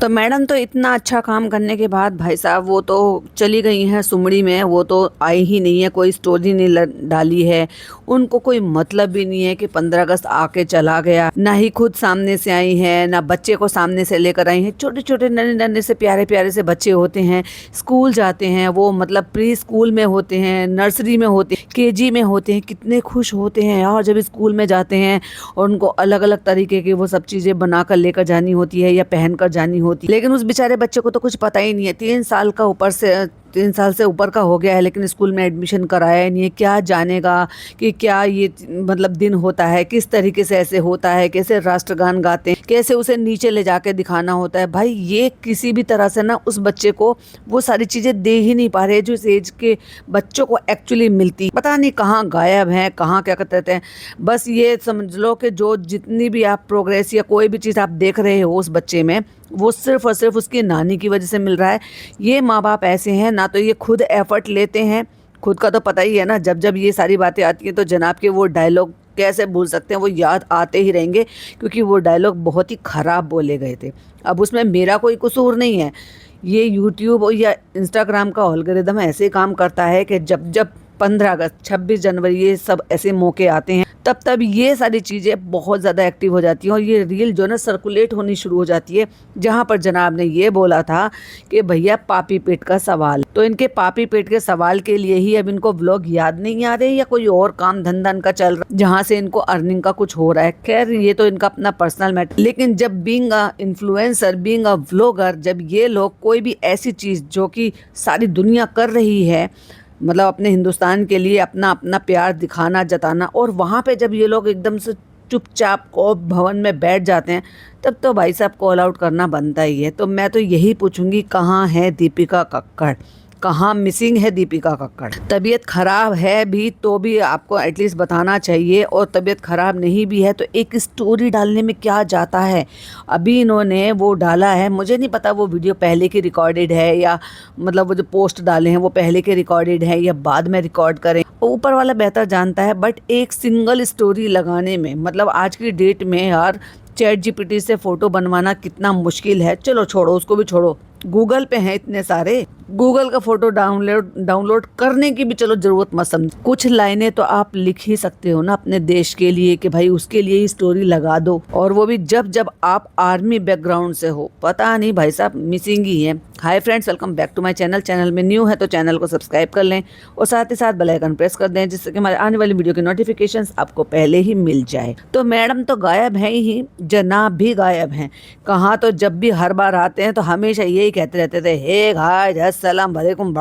तो मैडम तो इतना अच्छा काम करने के बाद भाई साहब वो तो चली गई हैं सुमड़ी में, वो तो आई ही नहीं है, कोई स्टोरी नहीं डाली है। उनको कोई मतलब भी नहीं है कि 15 अगस्त आके चला गया, ना ही खुद सामने से आई है, ना बच्चे को सामने से लेकर आई हैं। छोटे छोटे नन्हे नन्हे से प्यारे प्यारे से बच्चे होते हैं, स्कूल जाते हैं, वो मतलब प्री स्कूल में होते हैं, नर्सरी में होते हैं, केजी में होते हैं। कितने खुश होते हैं यार जब स्कूल में जाते हैं और उनको अलग अलग तरीके की वो सब चीज़ें बना कर लेकर जानी होती है या पहन कर जानी होती है। लेकिन उस बेचारे बच्चे को तो कुछ पता ही नहीं है, 3 साल से ऊपर का हो गया है, लेकिन स्कूल में एडमिशन कराया ही नहीं है। क्या जानेगा कि क्या ये मतलब दिन होता है, किस तरीके से ऐसे होता है, कैसे राष्ट्रगान गाते हैं, कैसे उसे नीचे ले जाके दिखाना होता है। भाई ये किसी भी तरह से ना उस बच्चे को वो सारी चीज़ें दे ही नहीं पा रहे जो इस एज के बच्चों को एक्चुअली मिलती। पता नहीं कहाँ गायब हैं, कहाँ क्या कहते हैं। बस ये समझ लो कि जो जितनी भी आप प्रोग्रेस या कोई भी चीज़ आप देख रहे हो उस बच्चे में, वो सिर्फ और सिर्फ उसकी नानी की वजह से मिल रहा है। ये माँ बाप ऐसे हैं, ना तो ये खुद एफर्ट लेते हैं, खुद का तो पता ही है ना, जब जब ये सारी बातें आती हैं तो जनाब के वो डायलॉग कैसे भूल सकते हैं, वो याद आते ही रहेंगे, क्योंकि वो डायलॉग बहुत ही ख़राब बोले गए थे। अब उसमें मेरा कोई कसूर नहीं है, ये यूट्यूब या इंस्टाग्राम का एल्गोरिदम ऐसे काम करता है कि जब जब 15 अगस्त 26 जनवरी ये सब ऐसे मौके आते हैं, तब तब ये सारी चीज़ें बहुत ज़्यादा एक्टिव हो जाती हैं और ये रील जो ना सर्कुलेट होनी शुरू हो जाती है, जहाँ पर जनाब ने ये बोला था कि भैया पापी पेट का सवाल। तो इनके पापी पेट के सवाल के लिए ही अब इनको व्लॉग याद नहीं आ रहे या कोई और काम धंधा इनका चल रहा है जहाँ से इनको अर्निंग का कुछ हो रहा है। खैर ये तो इनका अपना पर्सनल मैटर। लेकिन जब being a influencer, being a vlogger, जब ये लोग कोई भी ऐसी चीज़ जो कि सारी दुनिया कर रही है, मतलब अपने हिंदुस्तान के लिए अपना अपना प्यार दिखाना, जताना, और वहाँ पे जब ये लोग एकदम से चुपचाप को भवन में बैठ जाते हैं, तब तो भाई साहब कॉल आउट करना बनता ही है। तो मैं तो यही पूछूंगी, कहाँ है दीपिका कक्कड़, कहाँ मिसिंग है दीपिका कक्कड़। तबीयत खराब है भी तो भी आपको एटलीस्ट बताना चाहिए, और तबीयत खराब नहीं भी है तो एक स्टोरी डालने में क्या जाता है। अभी इन्होंने वो डाला है, मुझे नहीं पता वो वीडियो पहले की रिकॉर्डेड है या मतलब वो जो पोस्ट डाले हैं वो पहले के रिकॉर्डेड है या बाद में रिकॉर्ड करें, ऊपर वाला बेहतर जानता है। बट एक सिंगल स्टोरी लगाने में, मतलब आज की डेट में यार चैट जीपीटी से फ़ोटो बनवाना कितना मुश्किल है। चलो छोड़ो, उसको भी छोड़ो, गूगल पे हैं इतने सारे, गूगल का फ़ोटो डाउनलोड करने की भी चलो ज़रूरत मत समझ। कुछ लाइनें तो आप लिख ही सकते हो ना अपने देश के लिए, कि भाई उसके लिए ही स्टोरी लगा दो, और वो भी जब जब आप आर्मी बैकग्राउंड से हो। पता नहीं भाई साहब मिसिंग ही है। Hi friends, welcome back to my channel. Channel में न्यू है तो चैनल को सब्सक्राइब कर लें और साथ ही साथ बेल आइकन प्रेस कर दें, जिससे कि हमारे आने वाली वीडियो की नोटिफिकेशंस आपको पहले ही मिल जाए। तो मैडम तो गायब हैं ही, जनाब भी गायब हैं। कहाँ तो जब भी हर बार आते हैं तो हमेशा यही कहते रहते थे, हे गाइस अस्सलाम वालेकुम,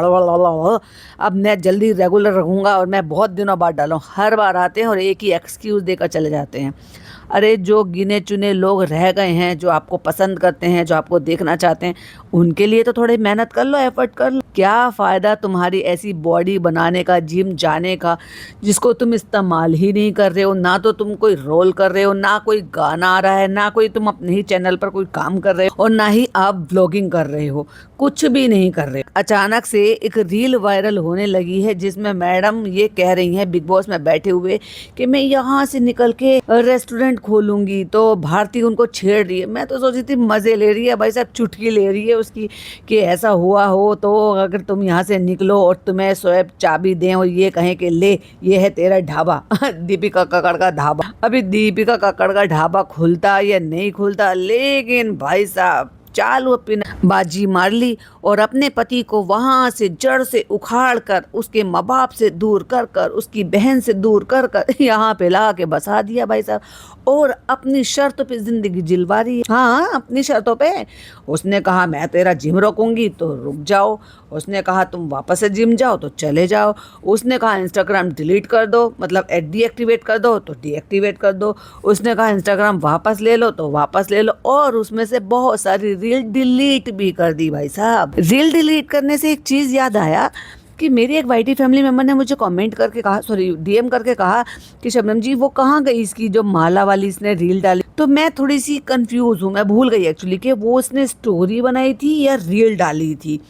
अब मैं जल्दी रेगुलर रखूँगा और मैं बहुत दिनों बाद डालूँ। हर बार आते हैं और एक ही एक्सक्यूज़ देकर चले जाते हैं। अरे जो गिने चुने लोग रह गए हैं, जो आपको पसंद करते हैं, जो आपको देखना चाहते हैं, उनके लिए तो थोड़ी मेहनत कर लो, एफर्ट कर लो। क्या फ़ायदा तुम्हारी ऐसी बॉडी बनाने का, जिम जाने का, जिसको तुम इस्तेमाल ही नहीं कर रहे हो। ना तो तुम कोई रोल कर रहे हो, ना कोई गाना आ रहा है, ना कोई तुम अपने ही चैनल पर कोई काम कर रहे हो, और ना ही आप व्लॉगिंग कर रहे हो, कुछ भी नहीं कर रहे हो। अचानक से एक रील वायरल होने लगी है जिसमें मैडम ये कह रही हैं बिग बॉस में बैठे हुए कि मैं यहाँ से निकल के रेस्टोरेंट खोलूंगी, तो भारती उनको छेड़ रही है। मैं तो सोची थी मज़े ले रही है भाई साहब, चुटकी ले रही है उसकी कि ऐसा हुआ हो तो अगर तुम यहाँ से निकलो और तुम्हें स्वयं चाबी दें और ये कहें कि ले ये है तेरा ढाबा दीपिका कक्कड़ का ढाबा। अभी दीपिका कक्कड़ का ढाबा खुलता या नहीं खुलता, लेकिन भाई साहब चालू बाजी मार ली और अपने पति को वहाँ से जड़ से उखाड़ कर, उसके माँ बाप से दूर कर कर, उसकी बहन से दूर कर कर यहाँ पे ला के बसा दिया भाई साहब, और अपनी शर्तों पे जिंदगी जिलवा रही है। हाँ, अपनी शर्तों पे। उसने कहा मैं तेरा जिम रोकूंगी तो रुक जाओ, उसने कहा तुम वापस से जिम जाओ तो चले जाओ, उसने कहा इंस्टाग्राम डिलीट कर दो, मतलब डीएक्टिवेट कर दो तो डीएक्टिवेट कर दो, उसने कहा इंस्टाग्राम वापस ले लो तो वापस ले लो, और उसमें से बहुत सारी रील डिलीट भी कर दी भाई साहब। रील डिलीट करने से एक चीज़ याद आया कि मेरी एक वाईटी फैमिली मेम्बर ने मुझे कमेंट करके कहा, सॉरी डीएम करके कहा कि शबनम जी वो कहाँ गई इसकी जो माला वाली इसने रील डाली। तो मैं थोड़ी सी कंफ्यूज हूँ, मैं भूल गई एक्चुअली कि वो उसने स्टोरी बनाई थी या रील डाली थी,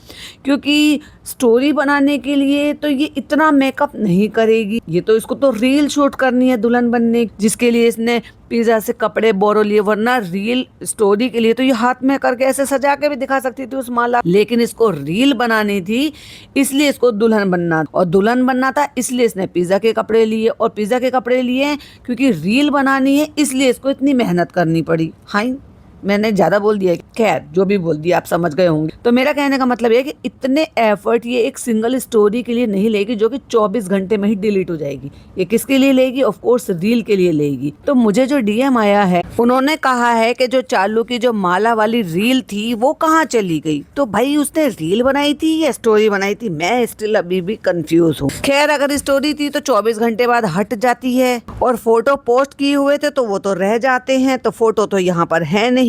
क्योंकि स्टोरी बनाने के लिए तो ये इतना मेकअप नहीं करेगी, ये तो इसको तो रील शूट करनी है दुल्हन बनने, जिसके लिए इसने पिज़्ज़ा से कपड़े बोरो लिए, वरना रील स्टोरी के लिए तो ये हाथ में करके ऐसे सजा के भी दिखा सकती थी उस माला, लेकिन इसको रील बनानी थी इसलिए इसको दुल्हन बनना, और दुल्हन बनना था इसलिए इसने पिज़्ज़ा के कपड़े लिए, और पिज़्ज़ा के कपड़े लिए क्योंकि रील बनानी है इसलिए इसको इतनी मेहनत करनी पड़ी। हाँ, मैंने ज़्यादा बोल दिया, खैर जो भी बोल दिया आप समझ गए होंगे। तो मेरा कहने का मतलब है कि इतने एफर्ट ये एक सिंगल स्टोरी के लिए नहीं लेगी जो कि 24 घंटे में ही डिलीट हो जाएगी। ये किसके लिए लेगी? ऑफ कोर्स रील के लिए लेगी। तो मुझे जो डीएम आया है उन्होंने कहा है कि जो चालू की जो माला वाली रील थी वो कहाँ चली गई। तो भाई उसने रील बनाई थी या स्टोरी बनाई थी, मैं स्टिल अभी भी कंफ्यूज हूँ। खैर अगर स्टोरी थी तो 24 घंटे बाद हट जाती है, और फोटो पोस्ट किए हुए थे तो वो तो रह जाते हैं, तो फोटो तो यहाँ पर है नहीं,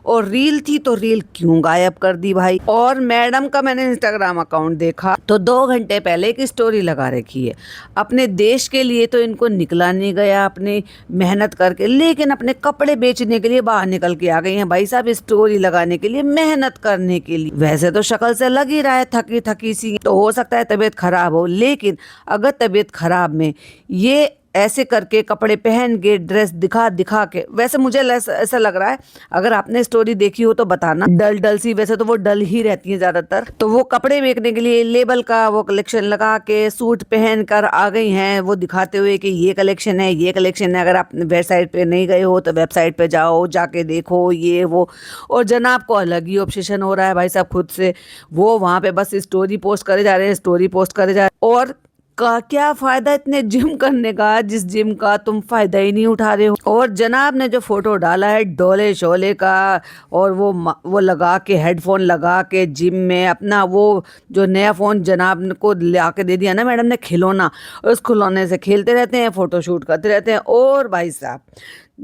और रील थी तो रील क्यों गायब कर दी भाई। और मैडम का मैंने इंस्टाग्राम अकाउंट देखा तो 2 घंटे पहले की स्टोरी लगा रखी है। अपने देश के लिए तो इनको निकला नहीं गया अपनी मेहनत करके, लेकिन अपने कपड़े बेचने के लिए बाहर निकल के आ गई हैं भाई साहब, स्टोरी लगाने के लिए, मेहनत करने के लिए। वैसे तो शक्ल से लग ही रहा है थकी थकी सी, तो हो सकता है तबीयत खराब हो, लेकिन अगर तबीयत खराब में ये ऐसे करके कपड़े पहन के ड्रेस दिखा दिखा के, वैसे मुझे ऐसा लग रहा है, अगर आपने स्टोरी देखी हो तो बताना, डल डल सी, वैसे तो वो डल ही रहती है ज्यादातर, तो वो कपड़े बेचने के लिए लेबल का वो कलेक्शन लगा के सूट पहन कर आ गई हैं, वो दिखाते हुए कि ये कलेक्शन है, ये कलेक्शन है। अगर आप वेबसाइट पे नहीं गए हो तो वेबसाइट पे जाओ, जाके देखो ये वो। और जनाब को अलग ही ऑब्सेशन हो रहा है भाई साहब खुद से, वो वहाँ पे बस स्टोरी पोस्ट करे जा रहे हैं, स्टोरी पोस्ट करे जा रहे हैं। और का क्या फायदा इतने जिम करने का, जिस जिम का तुम फायदा ही नहीं उठा रहे हो। और जनाब ने जो फोटो डाला है डोले शोले का, और वो लगा के हेडफोन लगा के जिम में अपना वो जो नया फ़ोन जनाब को ला के दे दिया ना मैडम ने, खिलौना, उस खिलौने से खेलते रहते हैं, फ़ोटो शूट करते रहते हैं। और भाई साहब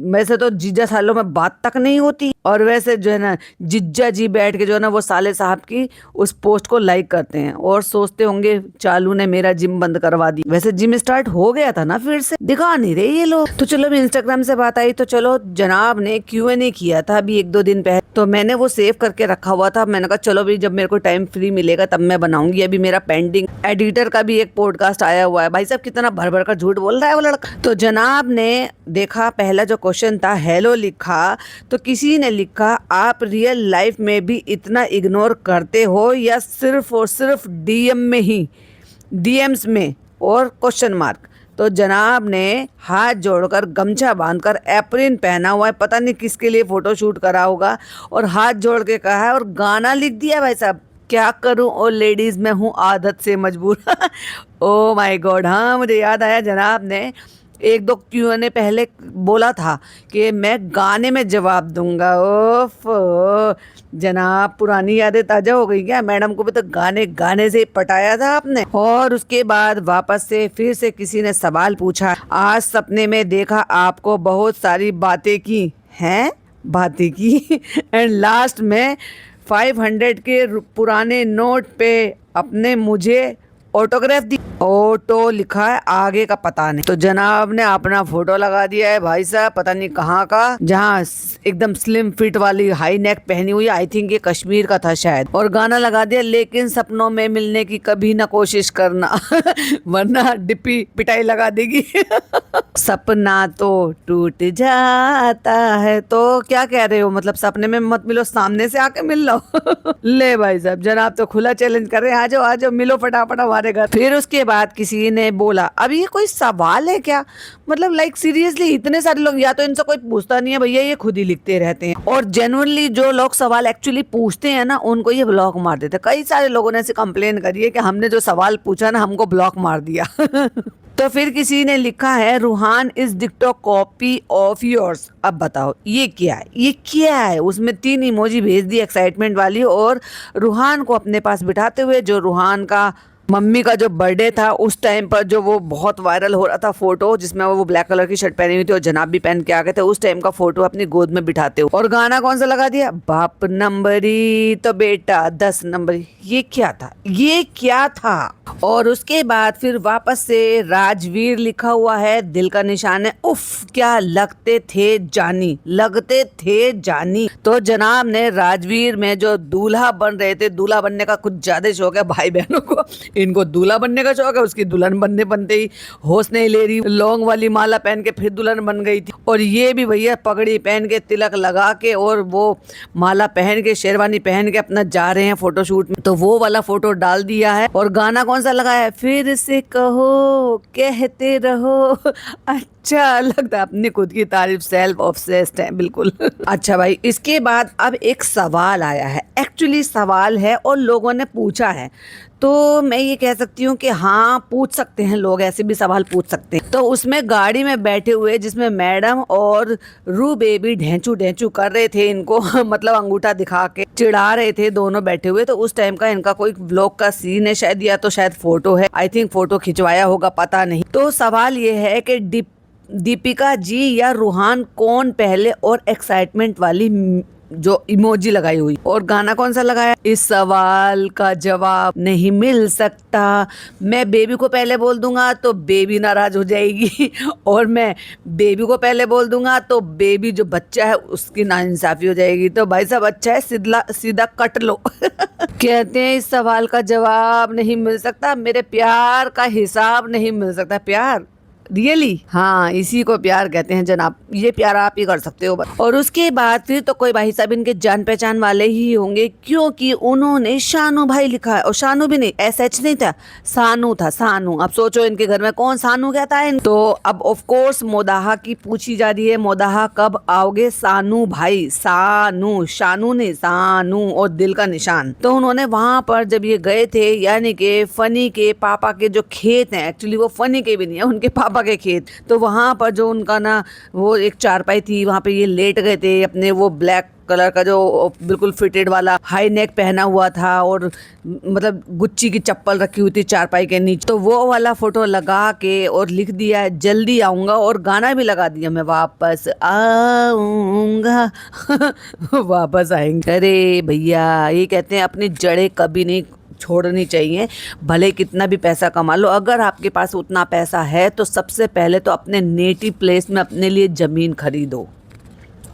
वैसे तो जीजा सालों में बात तक नहीं होती, और वैसे जो है ना जिज्जा जी बैठ के जो है ना वो साले साहब की उस पोस्ट को लाइक करते हैं और सोचते होंगे चालू ने मेरा जिम बंद करवा दी। वैसे जिम स्टार्ट हो गया था ना, फिर से दिखा नहीं रहे ये लोग। तो चलो अभी इंस्टाग्राम से बात आई, तो चलो जनाब ने Q&A किया था अभी 1-2 दिन पहले, तो मैंने वो सेव करके रखा हुआ था। मैंने कहा चलो भी जब मेरे को टाइम फ्री मिलेगा तब मैं बनाऊंगी। अभी मेरा पेंडिंग एडिटर का भी एक पॉडकास्ट आया हुआ है। भाई साहब कितना भर भर कर झूठ बोल रहा है वो लड़का। तो जनाब ने देखा, पहला जो क्वेश्चन था हेलो लिखा, तो किसी ने लिखा आप रियल लाइफ में भी इतना इग्नोर करते हो या सिर्फ और सिर्फ डीएम में ही, डीएम्स में, और क्वेश्चन मार्क। तो जनाब ने हाथ जोड़कर गमछा बांधकर एप्रिन पहना हुआ है, पता नहीं किसके लिए फोटो शूट करा होगा, और हाथ जोड़ के कहा है और गाना लिख दिया। भाई साहब क्या करूं, और लेडीज में हूं आदत से मजबूर। Oh my God. हाँ मुझे याद आया, जनाब ने 1-2 Q&A पहले बोला था कि मैं गाने में जवाब दूंगा। ओफ जनाब पुरानी यादें ताजा हो गई क्या? मैडम को भी तो गाने से पटाया था आपने। और उसके बाद वापस से फिर से किसी ने सवाल पूछा, आज सपने में देखा आपको बहुत सारी बातें की हैं, बातें की एंड लास्ट में 500 के पुराने नोट पे अपने मुझे ऑटोग्राफ दी। ऑटो लिखा है, आगे का पता नहीं। तो जनाब ने अपना फोटो लगा दिया है भाई साहब, पता नहीं कहाँ का, जहाँ एकदम स्लिम फिट वाली हाई नेक पहनी हुई है, आई थिंक ये कश्मीर का था शायद, और गाना लगा दिया लेकिन सपनों में मिलने की कभी ना कोशिश करना वरना डिप्पी पिटाई लगा देगी। सपना तो टूट जाता है। तो क्या कह रहे हो, मतलब सपने में मत मिलो, सामने से आके मिल लो। ले भाई साहब, जनाब तो खुला चैलेंज कर रहे हैं, आ जाओ मिलो फटाफट हमारे घर। फिर उसके बाद किसी ने बोला अब ये कोई सवाल है क्या, मतलब लाइक सीरियसली इतने सारे लोग, या तो इनसे कोई पूछता नहीं है भैया, ये खुद ही लिखते रहते हैं। और जेन्युइनली जो लोग सवाल एक्चुअली पूछते हैं ना उनको ये ब्लॉक मार देते हैं। कई सारे लोगों ने ऐसे कंप्लेन करी है कि हमने जो सवाल पूछा ना हमको ब्लॉक मार दिया। तो फिर किसी ने लिखा है रूहान इज डिक्टो कॉपी ऑफ योर्स। अब बताओ ये क्या है, ये क्या है। उसमें 3 इमोजी भेज दी एक्साइटमेंट वाली, और रूहान को अपने पास बिठाते हुए, जो रूहान का मम्मी का जो बर्थडे था उस टाइम पर जो वो बहुत वायरल हो रहा था फोटो, जिसमें वो ब्लैक कलर की शर्ट पहनी हुई थी और जनाब भी पहन के आ गए थे, उस टाइम का फोटो अपनी गोद में बिठाते हो। और गाना कौन सा लगा दिया, बाप नंबरी तो बेटा 10 नंबरी। ये क्या था, ये क्या था। और उसके बाद फिर वापस से राजवीर लिखा हुआ है, दिल का निशान है। उफ क्या लगते थे जानी, लगते थे जानी। तो जनाब ने राजवीर में जो दूल्हा बन रहे थे, दूल्हा बनने का कुछ ज्यादा शौक है भाई बहनों को, इनको दूल्हा बनने का शौक है, उसकी दुल्हन बनने बनते ही होश नहीं ले रही, लौंग वाली माला पहन के फिर दुल्हन बन गई थी। और ये भी भैया पगड़ी पहन के तिलक लगा के और वो माला पहन के शेरवानी पहन के अपना जा रहे हैं फोटोशूट में। तो वो वाला फोटो डाल दिया है। और गाना कौन सा लगा है, फिर से कहो कहते रहो। अच्छा लगता है, अपनी खुद की तारीफ, सेल्फ ऑब्सेस्ड है बिल्कुल। अच्छा भाई, इसके बाद अब एक सवाल आया है, एक्चुअली सवाल है और लोगों ने पूछा है, तो मैं ये कह सकती हूँ कि हाँ पूछ सकते हैं लोग, ऐसे भी सवाल पूछ सकते हैं। तो उसमें गाड़ी में बैठे हुए जिसमें मैडम और रू बेबी ढेंचू ढेंचू कर रहे थे इनको मतलब अंगूठा दिखा के चिढ़ा रहे थे दोनों बैठे हुए। तो उस टाइम का इनका कोई व्लॉग का सीन है शायद, या तो शायद फोटो है, आई थिंक फोटो खिंचवाया होगा, पता नहीं। तो सवाल ये है कि दीपिका जी या रूहान कौन पहले, और एक्साइटमेंट वाली जो इमोजी लगाई हुई, और गाना कौन सा लगाया, इस सवाल का जवाब नहीं मिल सकता। मैं बेबी को पहले बोल दूंगा तो बेबी नाराज हो जाएगी और मैं बेबी को पहले बोल दूंगा तो बेबी जो बच्चा है उसकी नाइंसाफी हो जाएगी। तो भाई साहब अच्छा है, सीधा कट लो कहते हैं इस सवाल का जवाब नहीं मिल सकता, मेरे प्यार का हिसाब नहीं मिल सकता। प्यार रियली हाँ, इसी को प्यार कहते हैं जनाब, ये प्यार आप ही कर सकते हो बस। और उसके बाद फिर तो कोई भाई साहब इनके जान पहचान वाले ही होंगे, क्योंकि उन्होंने शानू भाई लिखा है। और शानू भी नहीं, SH नहीं था, सानू था, सानू। अब सोचो इनके घर में कौन सानू कहता है। तो अब ऑफ कोर्स मोदाहा की पूछी जा रही है, मोदाहा कब आओगे सानू भाई, सानू, शानू नहीं, सानू, और दिल का निशान। तो उन्होंने वहां पर जब ये गए थे, यानी कि फनी के पापा के जो खेत हैं, एक्चुअली वो फनी के भी नहीं है, उनके पापा के खेत, तो वहां पर जो उनका ना वो एक चारपाई थी, वहां पे ये लेट गए थे अपने वो ब्लैक कलर का जो बिल्कुल फिटेड वाला हाई नेक पहना हुआ था, और मतलब गुच्ची की चप्पल रखी हुई थी चारपाई के नीचे। तो वो वाला फोटो लगा के और लिख दिया जल्दी आऊंगा, और गाना भी लगा दिया, मैं वापस आऊंगा वापस आएंगे। अरे भैया, ये कहते हैं अपनी जड़ें कभी नहीं छोड़नी चाहिए, भले कितना भी पैसा कमा लो। अगर आपके पास उतना पैसा है तो सबसे पहले तो अपने नेटिव प्लेस में अपने लिए ज़मीन खरीदो,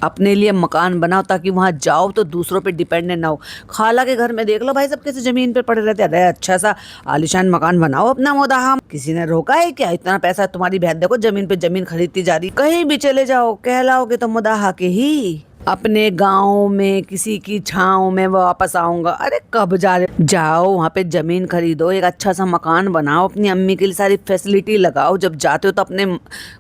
अपने लिए मकान बनाओ, ताकि वहाँ जाओ तो दूसरों पे डिपेंडेंट ना हो। खाला के घर में देख लो भाई, सब कैसे ज़मीन पे पड़े रहते हैं। अरे अच्छा सा आलिशान मकान बनाओ अपना मोदाहा, किसी ने रोका है क्या? इतना पैसा तुम्हारी बहन देखो ज़मीन पे ज़मीन खरीदती जा रही। कहीं भी चले जाओ कहलाओगे तो मोदाहा के ही। अपने गांव में किसी की छांव में वापस आऊंगा। अरे कब जा रहे, जाओ वहाँ पे जमीन खरीदो, एक अच्छा सा मकान बनाओ, अपनी अम्मी के लिए सारी फैसिलिटी लगाओ। जब जाते हो तो अपने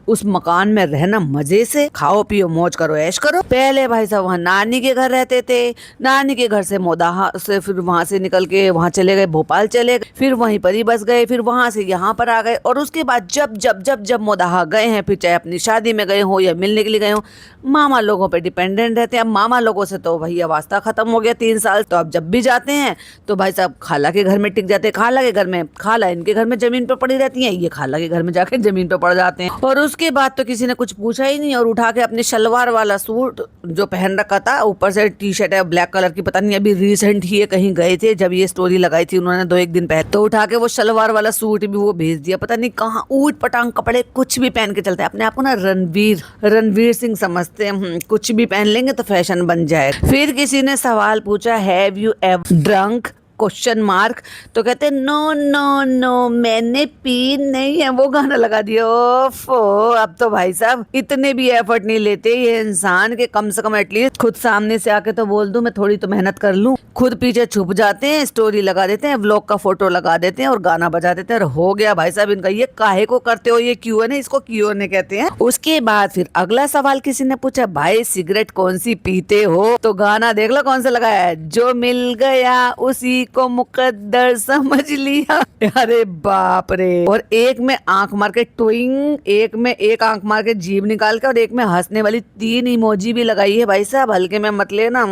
उस मकान में रहना, मजे से खाओ पियो मौज करो ऐश करो। पहले भाई साहब वहाँ नानी के घर रहते थे, नानी के घर से मोदाहा से फिर वहाँ से निकल के वहाँ चले गए, भोपाल चले गए, फिर वहीं पर ही बस गए, फिर वहाँ से यहाँ पर आ गए। और उसके बाद जब जब जब जब मोदाहा गए हैं, फिर चाहे अपनी शादी में गए हो या मिलने के लिए गए हो, मामा लोगों पे डिपेंडेंट रहते हैं। अब मामा लोगों से तो भैया वास्ता खत्म हो गया 3 साल। तो अब जब भी जाते हैं तो भाई साहब खाला के घर में टिक जाते हैं, खाला के घर में, खाला इनके घर में जमीन पर पड़ी रहती है, ये खाला के घर में जाके जमीन पर पड़ जाते हैं। और उसके बाद तो किसी ने कुछ पूछा ही नहीं, और उठा के अपने शलवार वाला सूट जो पहन रखा था, ऊपर से टी-शर्ट है ब्लैक कलर की, पता नहीं अभी रिसेंट ही कहीं गए थे जब ये स्टोरी लगाई थी उन्होंने 2-1 दिन पहले, तो उठा के वो शलवार वाला सूट भी वो भेज दिया, पता नहीं कहाँ ऊट पटांग कपड़े कुछ भी पहन के चलते हैं। अपने आप को ना रणवीर सिंह समझते हैं, कुछ भी पहन लेंगे तो फैशन बन जाए। फिर किसी ने सवाल पूछा, have you ever drunk question mark, तो कहते नो नो नो मैंने पी नहीं है, वो गाना लगा दिया। ओफो, अब तो भाई साहब इतने भी एफर्ट नहीं लेते ये इंसान के, कम से कम एटलीस्ट खुद सामने से आके तो बोल दूं मैं थोड़ी तो मेहनत कर लूं। खुद पीछे छुप जाते हैं, स्टोरी लगा देते हैं, व्लॉग का फोटो लगा देते हैं और गाना बजा देते हैं, और हो गया भाई साहब इनका। ये काहे को करते हो ये Q&A, इसको Q&A कहते हैं। उसके बाद फिर अगला सवाल किसी ने पूछा, भाई सिगरेट कौन सी पीते हो, तो गाना देख लो कौन सा लगाया है, जो मिल गया उसी को मुकद्दर समझ लिया। अरे बाप रे। और एक में आंख मार के ट्विंग, एक में एक आंख मार के जीभ निकाल के, और एक में हंसने वाली 3 इमोजी भी लगाई है। भाई साहब हल्के में मत लेना,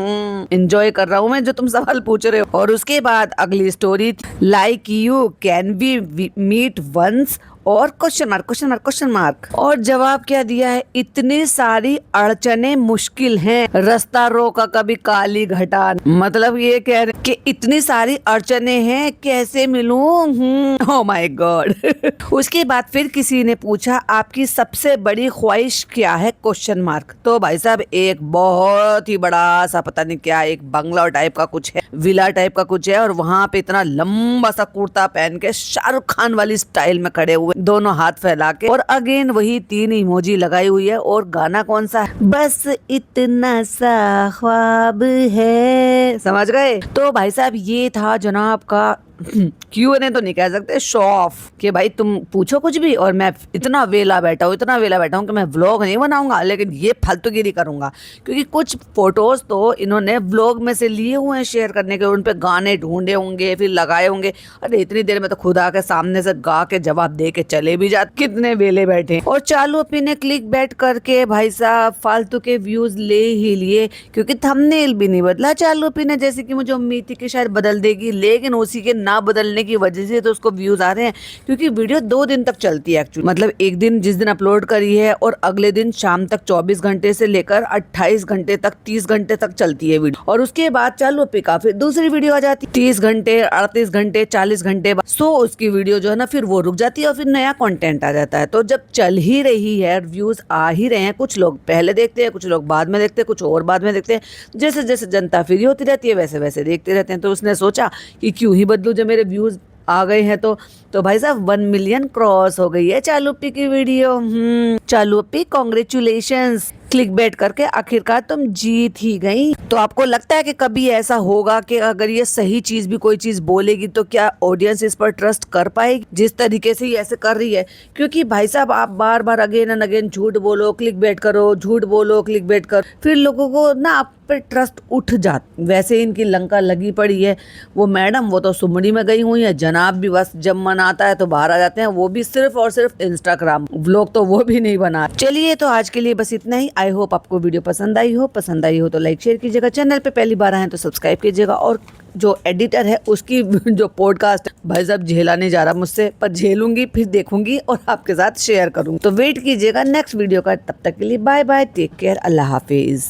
एंजॉय कर रहा हूँ मैं जो तुम सवाल पूछ रहे हो। और उसके बाद अगली story, like you can we meet once और question mark question mark question mark. और जवाब क्या दिया है, इतनी सारी अड़चने मुश्किल हैं, रास्ता रोका कभी काली घटा। मतलब ये कह रहे कि इतनी सारी अड़चने हैं, कैसे मिलूं। Oh my God. उसके बाद फिर किसी ने पूछा आपकी सबसे बड़ी ख्वाहिश क्या है, क्वेश्चन मार्क। तो भाई साहब एक बहुत ही बड़ा सा पता नहीं क्या, एक बंगला टाइप का कुछ है, विला टाइप का कुछ है, और वहां पे इतना लंबा सा कुर्ता पहन के शाहरुख खान वाली स्टाइल में खड़े हुए, दोनों हाथ फैला के, और अगेन वही 3 इमोजी लगाई हुई है। और गाना कौन सा है, बस इतना सा ख्वाब है, समझ गए। तो भाई साहब ये था जनाब का Q&A तो नहीं कह सकते, शो ऑफ, कि भाई तुम पूछो कुछ भी और मैं इतना वेला बैठा हूँ कि मैं व्लॉग नहीं बनाऊंगा, लेकिन ये फालतूगिरी करूंगा। क्योंकि कुछ फोटोज तो इन्होंने व्लॉग में से लिए हुए हैं शेयर करने के, उन पे गाने ढूंढे होंगे, फिर लगाए होंगे। अरे इतनी देर में तो खुद आके सामने से गा के जवाब दे के चले भी जाते, कितने वेले बैठे। और चालू अपनी ने क्लिक बैट करके भाई साहब फालतू के व्यूज ले ही लिए, क्योंकि थंबनेल भी नहीं बदला चालू अपनी ने, जैसे कि मुझे उम्मीद थी कि शायद बदल देगी, लेकिन उसी के ना बदलने की वजह से तो उसको व्यूज आ रहे हैं। क्योंकि वीडियो 2 दिन तक चलती है एक्चुअली, मतलब एक दिन जिस दिन अपलोड करी है और अगले दिन शाम तक 24 घंटे से लेकर 28 घंटे तक, 30 घंटे तक चलती है वीडियो। और उसके बाद चालू पे का फिर दूसरी वीडियो आ जाती है 30 घंटे, 38 घंटे, 40 घंटे बाद। सो उसकी वीडियो जो है ना फिर वो रुक जाती है और फिर नया कंटेंट आ जाता है। तो जब चल ही रही है, व्यूज आ ही रहे हैं, कुछ लोग पहले देखते हैं, कुछ लोग बाद में देखते हैं, कुछ और बाद में देखते हैं, जैसे जैसे जनता फ्री होती रहती है वैसे वैसे देखते रहते हैं। तो उसने सोचा कि क्यों ही बदलूं जब मेरे व्यूज आ गए हैं। तो भाई साहब 1 मिलियन क्रॉस हो गई है चालूप्पी की वीडियो। चालूप्पी कॉन्ग्रेचुलेशंस, क्लिक बैट करके आखिरकार तुम जीत ही गई। तो आपको लगता है कि कभी ऐसा होगा कि अगर ये सही चीज भी कोई चीज बोलेगी तो क्या ऑडियंस इस पर ट्रस्ट कर पाएगी, जिस तरीके से ये ऐसे कर रही है? क्योंकि भाई साहब आप बार बार अगेन एंड अगेन झूठ बोलो, क्लिक बैट करो, झूठ बोलो, क्लिक बैट करो, फिर लोगों को ना आप पर ट्रस्ट उठ जाता। वैसे इनकी लंका लगी पड़ी है। वो मैडम वो तो सुमड़ी में गई हुई है, जनाब भी बस जब मन आता है तो बाहर आ जाते हैं, वो भी सिर्फ और सिर्फ इंस्टाग्राम व्लॉग तो वो भी नहीं बना। चलिए तो आज के लिए बस इतना ही। आई होप आपको वीडियो पसंद आई हो तो लाइक शेयर कीजिएगा, चैनल पे पहली बार आए तो सब्सक्राइब कीजिएगा। और जो एडिटर है उसकी जो पॉडकास्ट भाई साहब झेला नहीं जा रहा मुझसे, पर झेलूंगी, फिर देखूंगी और आपके साथ शेयर करूंगी। तो वेट कीजिएगा नेक्स्ट वीडियो का। तब तक के लिए बाय बाय, टेक केयर, अल्लाह हाफिज।